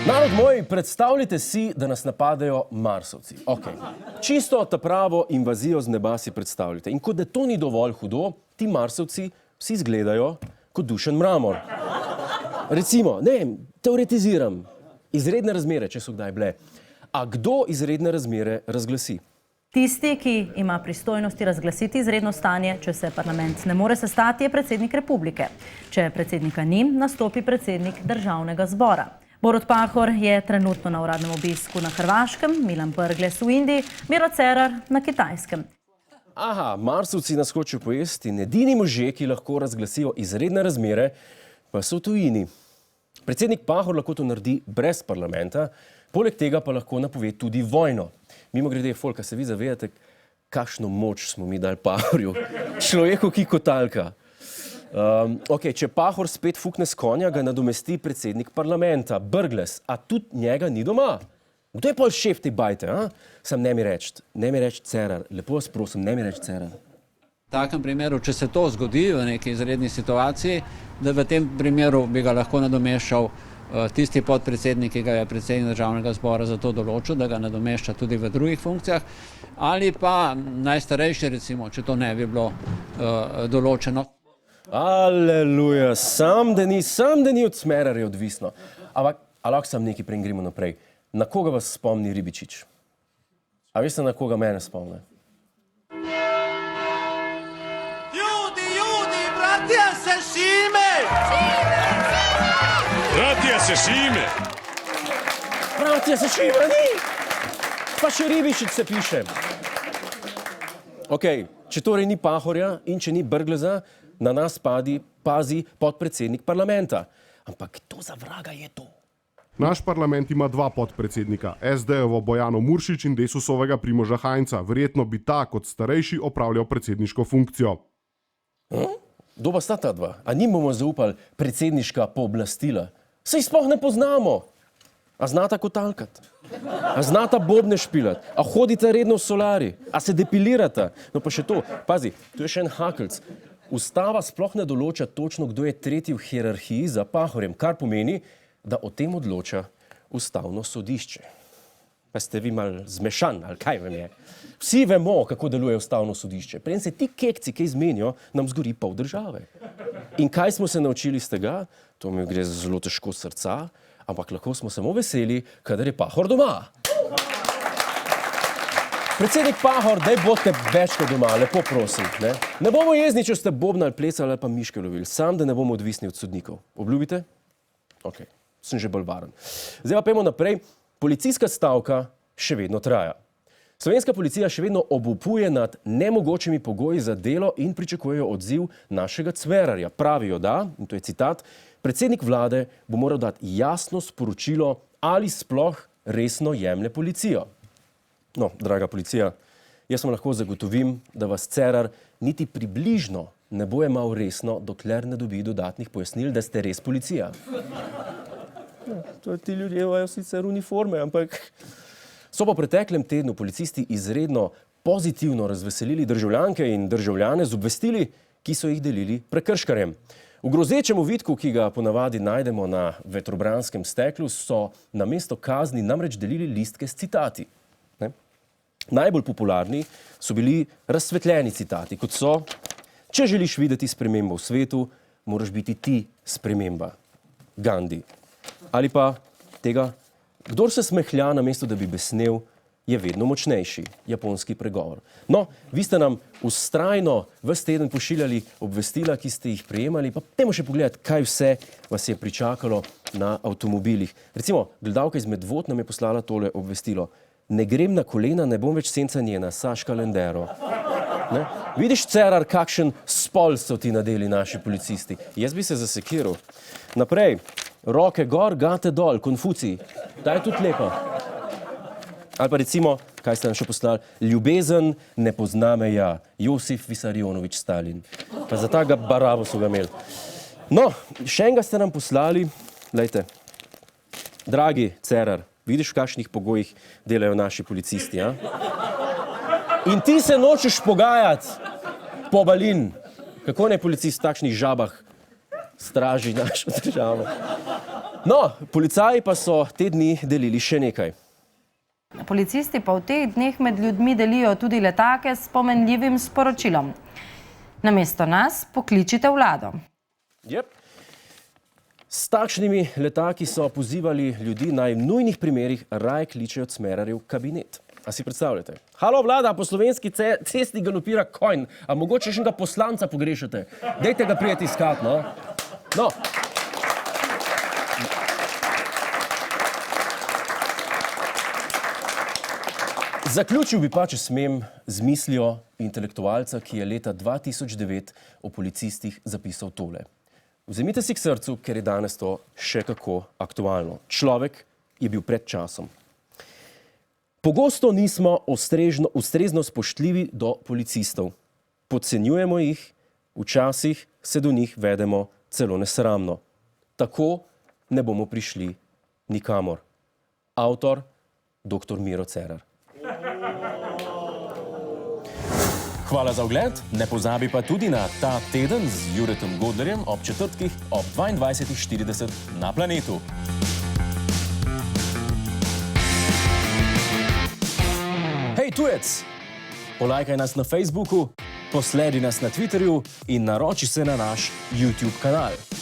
Narod moj, predstavljajte si, da nas napadajo Marsovci. Okay. Čisto ta pravo invazijo z neba si predstavljate. In kot da to ni dovolj hudo, ti Marsovci vsi izgledajo kot Dušan Mramor. Recimo, ne, teoretiziram, izredne razmere, če so kdaj bile. A kdo izredne razmere razglasi? Tisti, ki ima pristojnosti razglasiti izredno stanje, če se parlament ne more sestati, je predsednik republike. Če predsednika ni, nastopi predsednik državnega zbora. Borut Pahor je trenutno na uradnem obisku na Hrvaškem, Milan Brglez v Indiji, Miro Cerar na Kitajskem. Aha, Marsovci nas hočejo pojesti in edini možje, ki lahko razglasijo izredne razmere, pa so v tujini. Predsednik Pahor lahko to naredi brez parlamenta, poleg tega pa lahko napove tudi vojno. Mimogrede, folk, a se vi zavedate, kakšno moč smo mi dali Pahorju? Človeku, ki kotalka. Če Pahor spet fukne s konja, ga nadomesti predsednik parlamenta, Brglez, a tudi njega ni doma. Kdo je pol šef te bajte, a? Sam ne mi reč Cerar, lepo vas prosim, ne mi reč Cerar. V takem primeru, če se to zgodi v neki izredni situaciji, da v tem primeru bi ga lahko nadomeščal tisti podpredsednik, ki ga je predsednik državnega zbora za to določil, da ga nadomešča tudi v drugih funkcijah, ali pa najstarejši, recimo, če to ne bi bilo določeno. Aleluja, sam da ni od Smerarja odvisno. Ampak, lahko sam nekaj prej gremo naprej. Na koga vas spomni Ribičič? A veste, na koga mene spomne? Bratija se šime! Bratija se šime! Bratija se šime, ni! Pa še Ribičič se piše. Če torej ni Pahorja in če ni Brgleza, na nas pazi podpredsednik parlamenta. Ampak kdo za vraga je to? Naš parlament ima dva podpredsednika, SD-jevo Bojano Muršič in Desusovega Primoža Hajnca. Verjetno bi ta kot starejši opravljal predsedniško funkcijo. Kdo pa sta ta dva? A njim bomo zaupali predsedniška pooblastila? Saj sploh ne poznamo. A znata kotalkat? A znata bobne špilat? A hodita redno v solari? A se depilirata? No pa še to, pazi, tu je še en hakelc. Ustava sploh ne določa točno, kdo je tretji v hierarhiji za Pahorjem, kar pomeni, da o tem odloča ustavno sodišče. Pa ste vi mal zmešan, ali kaj vam je? Vsi vemo, kako deluje ustavno sodišče. Preden se ti kekci kaj zmenijo, nam zgori pol države. In kaj smo se naučili iz tega? To mi gre zelo težko srca, ampak lahko smo samo veseli, kadar je Pahor doma. Predsednik Pahor, daj bodite večkrat doma, lepo prosim. Ne bomo jezni, če ste bobnali, plesali ali pa miške lovili, sam da ne bomo odvisni od sodnikov. Obljubite? Ok, sem že bolj varen. Zdaj pa pojmo naprej. Policijska stavka še vedno traja. Slovenska policija še vedno obupuje nad nemogočimi pogoji za delo in pričakujejo odziv našega Cmerarja. Pravijo da, in to je citat, predsednik vlade bo moral dati jasno sporočilo, ali sploh resno jemlje policijo. No, draga policija, jaz vam lahko zagotovim, da vas Cerar niti približno ne bo jemal resno, dokler ne dobi dodatnih pojasnil, da ste res policija. Ti ljudje imajo sicer uniforme, ampak so pa v preteklem tednu policisti izredno pozitivno razveselili državljanke in državljane z obvestili, ki so jih delili prekrškarjem. V grozečem ovitku, ki ga ponavadi najdemo na vetrobranskem steklu, so namesto kazni namreč delili listke s citati. Najbolj popularni so bili razsvetljeni citati, kot so: če želiš videti spremembo v svetu, moraš biti ti sprememba. Gandhi. Ali pa tega: kdor se smehlja, namesto da bi besnel, je vedno močnejši. Japonski pregovor. No, vi ste nam vztrajno ves teden pošiljali obvestila, ki ste jih prejemali, pa dajmo še pogledati, kaj vse vas je pričakalo na avtomobilih. Recimo, gledalka iz Medvod nam je poslala tole obvestilo: ne grem na kolena, ne bom več senca njena, Saška Lendero. Vidiš, Cerar, kakšen spol so ti nadeli naši policisti. Jaz bi se zasekiral. Naprej, roke gor, gate dol, Konfucij. Ta je tudi lepa. Ali pa recimo, kaj ste nam še poslali? Ljubezen ne pozna meja, Josif Visarionovič Stalin. Pa za takega barabo so ga imeli. No, še enega ste nam poslali, glejte, dragi Cerar, vidiš, v kakšnih pogojih delajo naši policisti, ja? In ti se nočeš pogajati, pobalin. Kako naj policist v takšnih žabah straži našo državo? No, policaji pa so te dni delili še nekaj. Policisti pa v teh dneh med ljudmi delijo tudi letake s pomenljivim sporočilom. Namesto nas pokličite vlado. Yep. S takšnimi letaki so pozivali ljudi, naj v nujnih primerih raje kličejo Cmerarjev kabinet. A si predstavljate? Halo vlada, po slovenski cesti galopira konj, a mogoče še enega poslanca pogrešate? Dejte ga prijeti iskat, no? No. Zaključil bi pa, če smem, z mislijo intelektualca, ki je leta 2009 o policistih zapisal tole. Vzemite si k srcu, ker je danes to še kako aktualno. Človek je bil pred časom. Pogosto nismo ustrezno spoštljivi do policistov. Podcenjujemo jih, včasih se do njih vedemo celo nesramno. Tako ne bomo prišli nikamor. Avtor dr. Miro Cerar. Hvala za ogled, ne pozabi pa tudi na Ta teden z Juretom Godlerjem ob četrtkih ob 22:40 na Planetu. Hej tujec, polajkaj nas na Facebooku, posledi nas na Twitterju in naroči se na naš YouTube kanal.